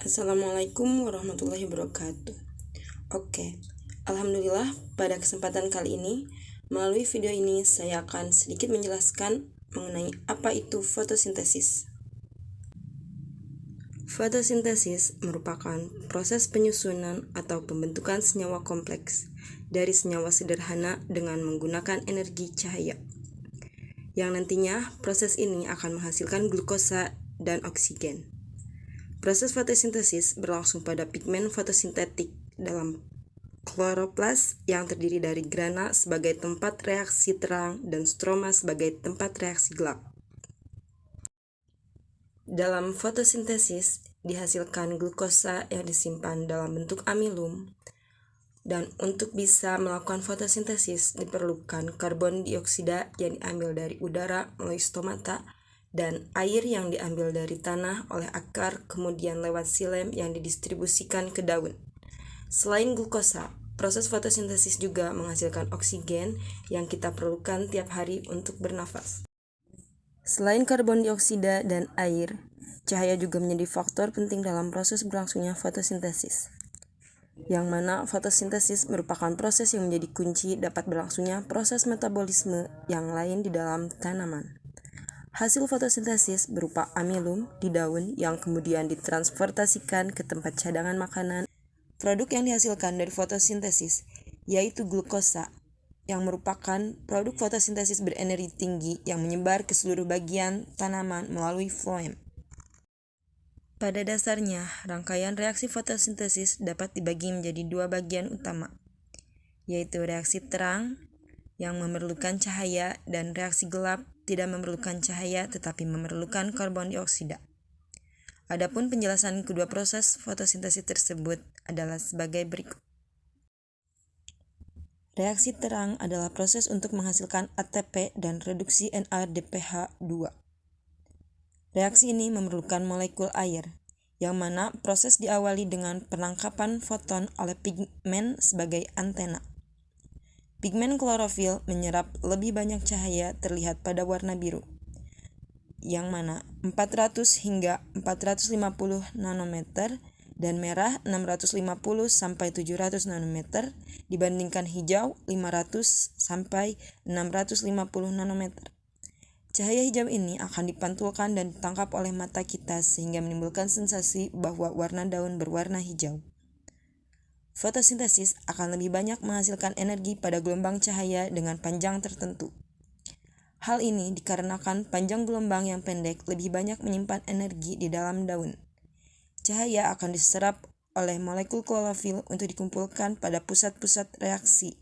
Assalamualaikum warahmatullahi wabarakatuh. Oke, Alhamdulillah pada kesempatan kali ini, melalui video ini saya akan sedikit menjelaskan mengenai apa itu fotosintesis. Fotosintesis merupakan proses penyusunan atau pembentukan senyawa kompleks dari senyawa sederhana dengan menggunakan energi cahaya. Yang nantinya proses ini akan menghasilkan glukosa dan oksigen. Proses fotosintesis berlangsung pada pigmen fotosintetik dalam kloroplas yang terdiri dari grana sebagai tempat reaksi terang dan stroma sebagai tempat reaksi gelap. Dalam fotosintesis dihasilkan glukosa yang disimpan dalam bentuk amilum, dan untuk bisa melakukan fotosintesis diperlukan karbon dioksida yang diambil dari udara melalui stomata dan air yang diambil dari tanah oleh akar kemudian lewat silem yang didistribusikan ke daun. Selain glukosa, proses fotosintesis juga menghasilkan oksigen yang kita perlukan tiap hari untuk bernafas. Selain karbon dioksida dan air, cahaya juga menjadi faktor penting dalam proses berlangsungnya fotosintesis. Yang mana fotosintesis merupakan proses yang menjadi kunci dapat berlangsungnya proses metabolisme yang lain di dalam tanaman. Hasil fotosintesis berupa amilum di daun yang kemudian ditransportasikan ke tempat cadangan makanan. Produk yang dihasilkan dari fotosintesis yaitu glukosa yang merupakan produk fotosintesis berenergi tinggi yang menyebar ke seluruh bagian tanaman melalui floem. Pada dasarnya, rangkaian reaksi fotosintesis dapat dibagi menjadi dua bagian utama, yaitu reaksi terang yang memerlukan cahaya dan reaksi gelap tidak memerlukan cahaya tetapi memerlukan karbon dioksida. Adapun penjelasan kedua proses fotosintesis tersebut adalah sebagai berikut. Reaksi terang adalah proses untuk menghasilkan ATP dan reduksi NADPH2. Reaksi ini memerlukan molekul air, yang mana proses diawali dengan penangkapan foton oleh pigmen sebagai antena. Pigmen klorofil menyerap lebih banyak cahaya terlihat pada warna biru, yang mana 400 hingga 450 nanometer dan merah 650 sampai 700 nanometer dibandingkan hijau 500 sampai 650 nanometer. Cahaya hijau ini akan dipantulkan dan ditangkap oleh mata kita sehingga menimbulkan sensasi bahwa warna daun berwarna hijau. Fotosintesis akan lebih banyak menghasilkan energi pada gelombang cahaya dengan panjang tertentu. Hal ini dikarenakan panjang gelombang yang pendek lebih banyak menyimpan energi di dalam daun. Cahaya akan diserap oleh molekul klorofil untuk dikumpulkan pada pusat-pusat reaksi.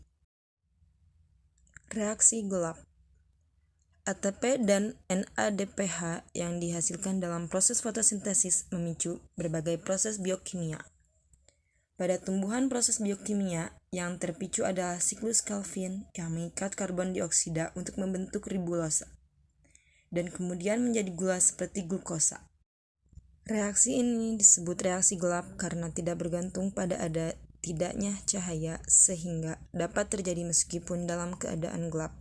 Reaksi gelap. ATP dan NADPH yang dihasilkan dalam proses fotosintesis memicu berbagai proses biokimia. Pada tumbuhan proses biokimia yang terpicu adalah siklus Calvin yang mengikat karbon dioksida untuk membentuk ribulosa dan kemudian menjadi gula seperti glukosa. Reaksi ini disebut reaksi gelap karena tidak bergantung pada ada tidaknya cahaya sehingga dapat terjadi meskipun dalam keadaan gelap.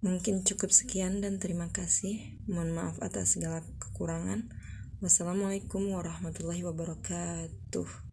Mungkin cukup sekian dan terima kasih. Mohon maaf atas segala kekurangan. Wassalamualaikum warahmatullahi wabarakatuh.